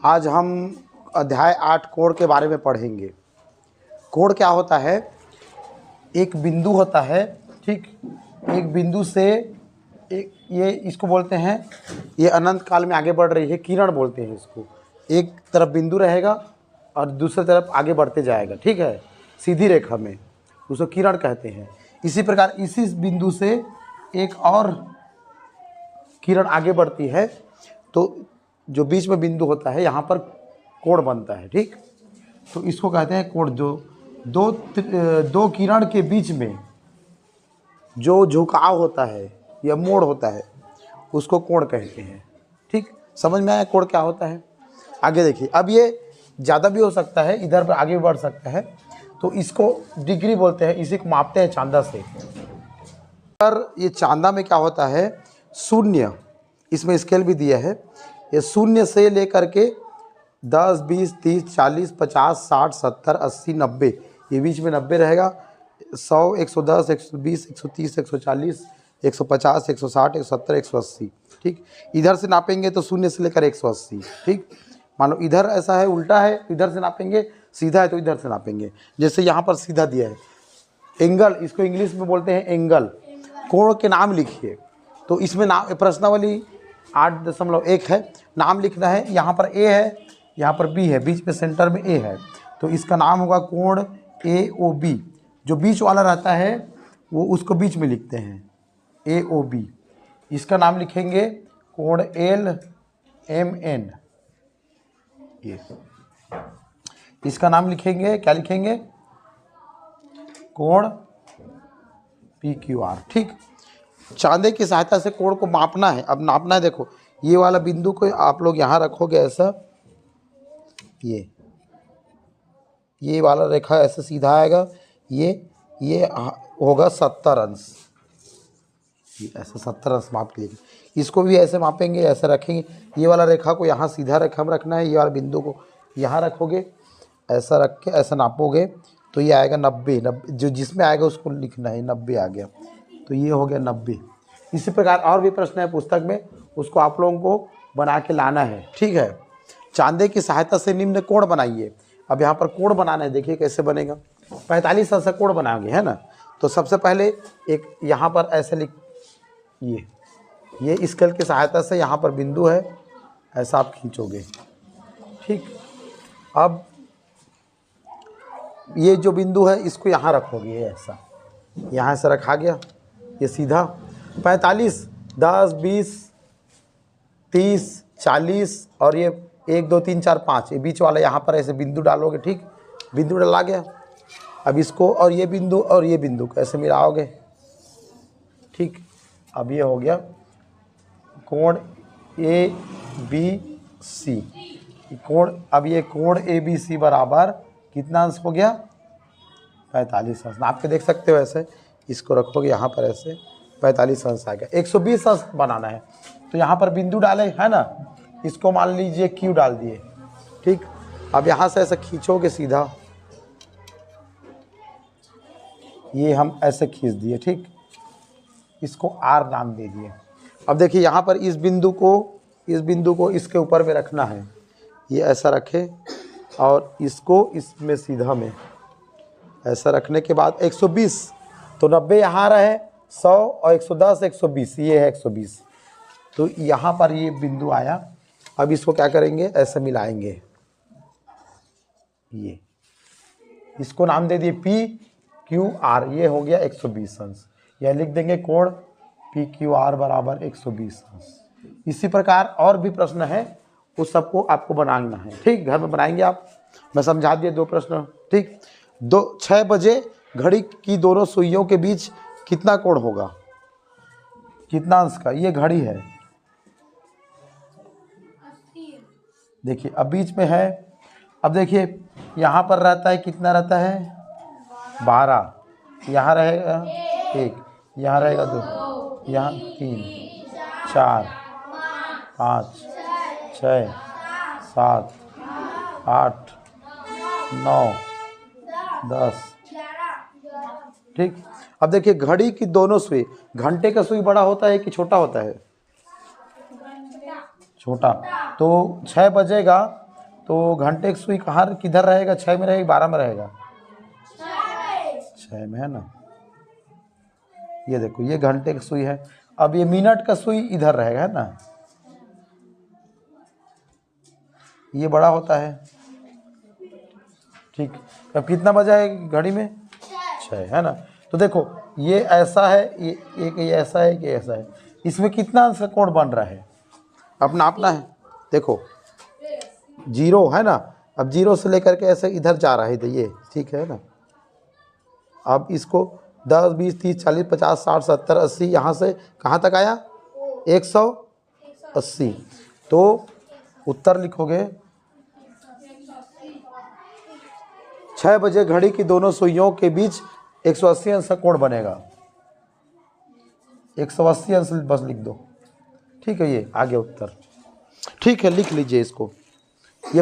आज हम अध्याय 8 कोण के बारे में पढ़ेंगे। कोण क्या होता है? एक बिंदु होता है, ठीक। एक बिंदु से एक, ये इसको बोलते हैं, ये अनंत काल में आगे बढ़ रही है, किरण बोलते हैं इसको। एक तरफ बिंदु रहेगा और दूसरी तरफ आगे बढ़ते जाएगा, ठीक है, सीधी रेखा में, उसको किरण कहते हैं। इसी प्रकार इसी बिंदु से एक और किरण आगे बढ़ती है, तो जो बीच में बिंदु होता है यहाँ पर कोण बनता है, ठीक। तो इसको कहते हैं कोण। जो दो किरण के बीच में जो झुकाव होता है या मोड़ होता है उसको कोण कहते हैं, ठीक। समझ में आया कोण क्या होता है? आगे देखिए, अब ये ज़्यादा भी हो सकता है, इधर पर आगे बढ़ सकता है, तो इसको डिग्री बोलते हैं, इसी को मापते हैं चांदा से। पर ये चांदा में क्या होता है, शून्य, इसमें स्केल भी दिया है, ये शून्य से लेकर के 10, 20, 30, 40, 50, 60, 70, 80, 90, ये बीच में 90 रहेगा। 100, 110, 120, 130, 140, 150, 160, 170, 180, ठीक। इधर से नापेंगे तो शून्य से लेकर 180, ठीक। मान लो इधर ऐसा है, उल्टा है, इधर से नापेंगे, सीधा है तो इधर से नापेंगे। जैसे यहाँ पर सीधा दिया है, एंगल, इसको इंग्लिश में बोलते हैं एंगल। कोण के नाम लिखिए, तो इसमें नाम प्रश्नावली 8.1 है, नाम लिखना है। यहाँ पर ए है, यहाँ पर बी है, बीच में सेंटर में ए है, तो इसका नाम होगा कोण AOB। जो बीच वाला रहता है वो उसको बीच में लिखते हैं, AOB। इसका नाम लिखेंगे कोण LMN। ये इसका नाम लिखेंगे, क्या लिखेंगे, कोण PQR, ठीक। चांदे की सहायता से कोण को मापना है। अब नापना है, देखो ये वाला बिंदु को आप लोग यहाँ रखोगे ऐसा, ये वाला रेखा ऐसे सीधा आएगा, ये होगा 70 अंश, ये ऐसे 70 अंश माप लीजिए। इसको भी ऐसे मापेंगे, ऐसे रखेंगे। ये वाला रेखा को यहाँ सीधा रेखा में रखना है, ये वाला बिंदु को यहाँ रखोगे, ऐसा रख के ऐसा नापोगे तो ये आएगा 90। जो जिसमें आएगा उसको लिखना है, 90 आ गया, तो ये हो गया 90। इसी प्रकार और भी प्रश्न है पुस्तक में, उसको आप लोगों को बना के लाना है, ठीक है। चांदे की सहायता से निम्न कोण बनाइए। अब यहाँ पर कोण बनाना है, देखिए कैसे बनेगा। 45 अंश कोण बनाओगे, है ना। तो सबसे पहले एक यहाँ पर ऐसे लिख, ये स्केल की सहायता से यहाँ पर बिंदु है, ऐसा आप खींचोगे, ठीक। अब ये जो बिंदु है इसको यहाँ रखोगे, ये ऐसा यहाँ से रखा गया, ये सीधा 45, 10, 20, 30, 40 और ये 1, 2, 3, 4, 5, ये बीच वाला यहाँ पर ऐसे बिंदु डालोगे, ठीक। बिंदु डाला गया। अब इसको और ये बिंदु को ऐसे मिलाओगे, ठीक। अब ये हो गया कोण ABC कोण। अब ये कोण ABC बराबर कितना अंश हो गया, 45 अंश। आप के देख सकते हो, ऐसे इसको रखोगे यहाँ पर, ऐसे 45 अंश आ गया। 120 अंश बनाना है, तो यहाँ पर बिंदु डाले, है ना, इसको मान लीजिए Q डाल दिए, ठीक। अब यहाँ से ऐसे खींचोगे सीधा, ये हम ऐसे खींच दिए, ठीक। इसको R नाम दे दिए। अब देखिए यहाँ पर इस बिंदु को इसके ऊपर में रखना है, ये ऐसा रखे और इसको इसमें सीधा में ऐसा रखने के बाद 120, तो 90 यहाँ रहे, 100 और 110, 120, ये है 120। तो यहाँ पर ये बिंदु आया। अब इसको क्या करेंगे, ऐसे मिलाएंगे, ये इसको नाम दे दिए PQR, ये हो गया 120 अंश। यह लिख देंगे कोण PQR बराबर 120 अंश। इसी प्रकार और भी प्रश्न है, उस सबको आपको बनाना है, ठीक। घर में बनाएंगे आप, मैं समझा दिए 2 प्रश्न, ठीक। 6 बजे घड़ी की दोनों सुइयों के बीच कितना कोण होगा, कितना अंश का, ये घड़ी है, देखिए अब बीच में है। अब देखिए यहाँ पर रहता है, कितना रहता है, 12, यहाँ रहेगा 1, यहाँ रहेगा 2, यहाँ 3, 4, 5, 6, 7, 8, 9, 10, ठीक। अब देखिए घड़ी की दोनों सुई, घंटे का सुई बड़ा होता है कि छोटा होता है, छोटा। तो 6 बजेगा तो घंटे की सुई कहाँ किधर रहेगा, 6 में रहेगा 12 में रहेगा? 6 में है ना। ये देखो ये घंटे की सुई है। अब ये मिनट का सुई इधर रहेगा, है ना, ये बड़ा होता है। ठीक, अब कितना बजा है घड़ी में? 6 है ना। तो देखो ये ऐसा है, ये ऐसा है, ये ऐसा है, इसमें कितना सा कोण बन रहा है अपना अपना है। देखो 0 है ना, अब 0 से लेकर के ऐसे इधर जा रहा है, तो ये ठीक है ना। अब इसको 10, 20, 30, 40, 50, 60, 70, 80 यहाँ से कहाँ तक आया? 180। तो उत्तर लिखोगे 6 बजे घड़ी की दोनों सुइयों के बीच 180 अंश का कोण बनेगा। 180 अंश बस लिख दो, ठीक है। ये आगे उत्तर, ठीक है, लिख लीजिए इसको। ये